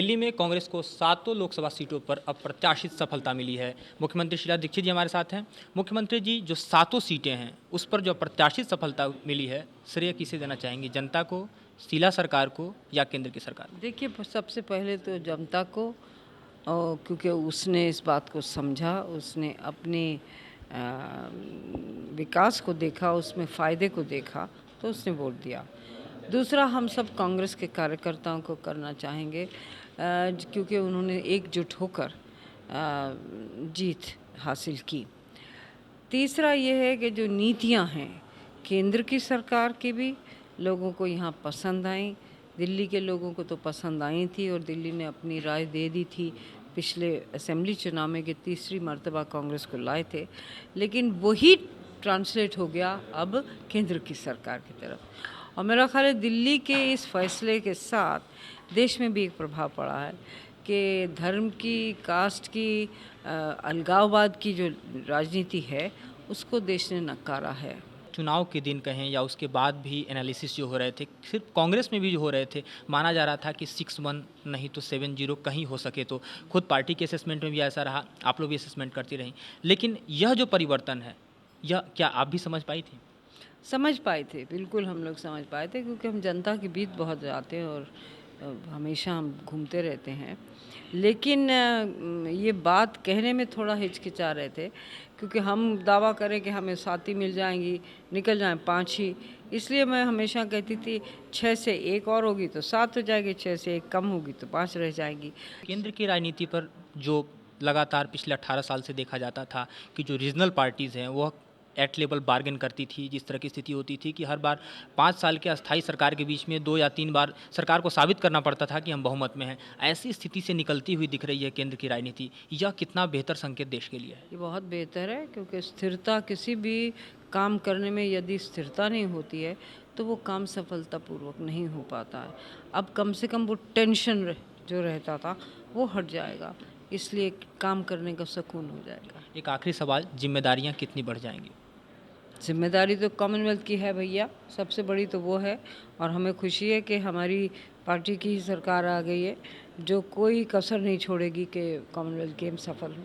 दिल्ली में कांग्रेस को 7 लोकसभा सीटों पर अप्रत्याशित सफलता मिली है। मुख्यमंत्री शीला दीक्षित जी हमारे साथ हैं। मुख्यमंत्री जी, जो 7 सीटें हैं उस पर जो अप्रत्याशित सफलता मिली है, श्रेय किसे देना चाहेंगे? जनता को, शीला सरकार को या केंद्र की सरकार को? देखिए, सबसे पहले तो जनता को, क्योंकि उसने इस बात को समझा, उसने अपने विकास को देखा, उसमें फ़ायदे को देखा, तो उसने वोट दिया। दूसरा, हम सब कांग्रेस के कार्यकर्ताओं को करना चाहेंगे, क्योंकि उन्होंने एकजुट होकर जीत हासिल की। तीसरा ये है कि जो नीतियां हैं केंद्र की सरकार की भी लोगों को यहाँ पसंद आई। दिल्ली के लोगों को तो पसंद आई थी और दिल्ली ने अपनी राय दे दी थी पिछले असेंबली चुनाव में कि तीसरी मर्तबा कांग्रेस को लाए थे, लेकिन वही ट्रांसलेट हो गया अब केंद्र की सरकार की तरफ। और मेरा ख्याल है दिल्ली के इस फैसले के साथ देश में भी एक प्रभाव पड़ा है कि धर्म की, कास्ट की, अलगाववाद की जो राजनीति है उसको देश ने नकारा है। चुनाव के दिन कहें या उसके बाद भी एनालिसिस जो हो रहे थे, सिर्फ कांग्रेस में भी जो हो रहे थे, माना जा रहा था कि 6-1 नहीं तो 7-0 कहीं हो सके। तो खुद पार्टी के असेसमेंट में भी ऐसा रहा, आप लोग भी असेसमेंट करती रहीं, लेकिन यह जो परिवर्तन है, यह क्या आप भी समझ पाई थी? समझ पाए थे, बिल्कुल हम लोग समझ पाए थे, क्योंकि हम जनता के बीच बहुत जाते हैं और हमेशा हम घूमते रहते हैं। लेकिन ये बात कहने में थोड़ा हिचकिचा रहे थे, क्योंकि हम दावा करें कि हमें 7 ही मिल जाएंगी, निकल जाएं 5 ही। इसलिए मैं हमेशा कहती थी 6 से 1 और होगी तो 7 हो जाएगी, 6 से 1 कम होगी तो 5 रह जाएगी। केंद्र की राजनीति पर जो लगातार पिछले 18 साल से देखा जाता था कि जो रीजनल पार्टीज़ हैं वह एट लेवल बार्गेन करती थी, जिस तरह की स्थिति होती थी कि हर बार 5 साल के अस्थायी सरकार के बीच में 2 या 3 बार सरकार को साबित करना पड़ता था कि हम बहुमत में हैं। ऐसी स्थिति से निकलती हुई दिख रही है केंद्र की राजनीति। यह कितना बेहतर संकेत देश के लिए है? ये बहुत बेहतर है, क्योंकि स्थिरता, किसी भी काम करने में यदि स्थिरता नहीं होती है तो वो काम सफलतापूर्वक नहीं हो पाता है। अब कम से कम वो टेंशन जो रहता था वो हट जाएगा, इसलिए काम करने का सुकून हो जाएगा। एक आखिरी सवाल, जिम्मेदारियां कितनी बढ़ जाएंगी? जिम्मेदारी तो कॉमनवेल्थ की है भैया, सबसे बड़ी तो वो है। और हमें खुशी है कि हमारी पार्टी की ही सरकार आ गई है, जो कोई कसर नहीं छोड़ेगी कि कॉमनवेल्थ गेम सफल हो।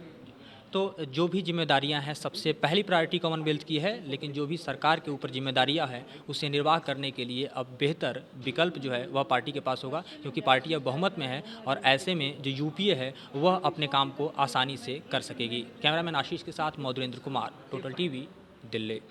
तो जो भी जिम्मेदारियां हैं, सबसे पहली प्रायोरिटी कॉमनवेल्थ की है, लेकिन जो भी सरकार के ऊपर जिम्मेदारियां हैं उसे निर्वाह करने के लिए अब बेहतर विकल्प जो है वह पार्टी के पास होगा, क्योंकि पार्टी अब बहुमत में है और ऐसे में जो यूपीए है वह अपने काम को आसानी से कर सकेगी। कैमरामैन आशीष के साथ मधुरेंद्र कुमार, टोटल टीवी, दिल्ली।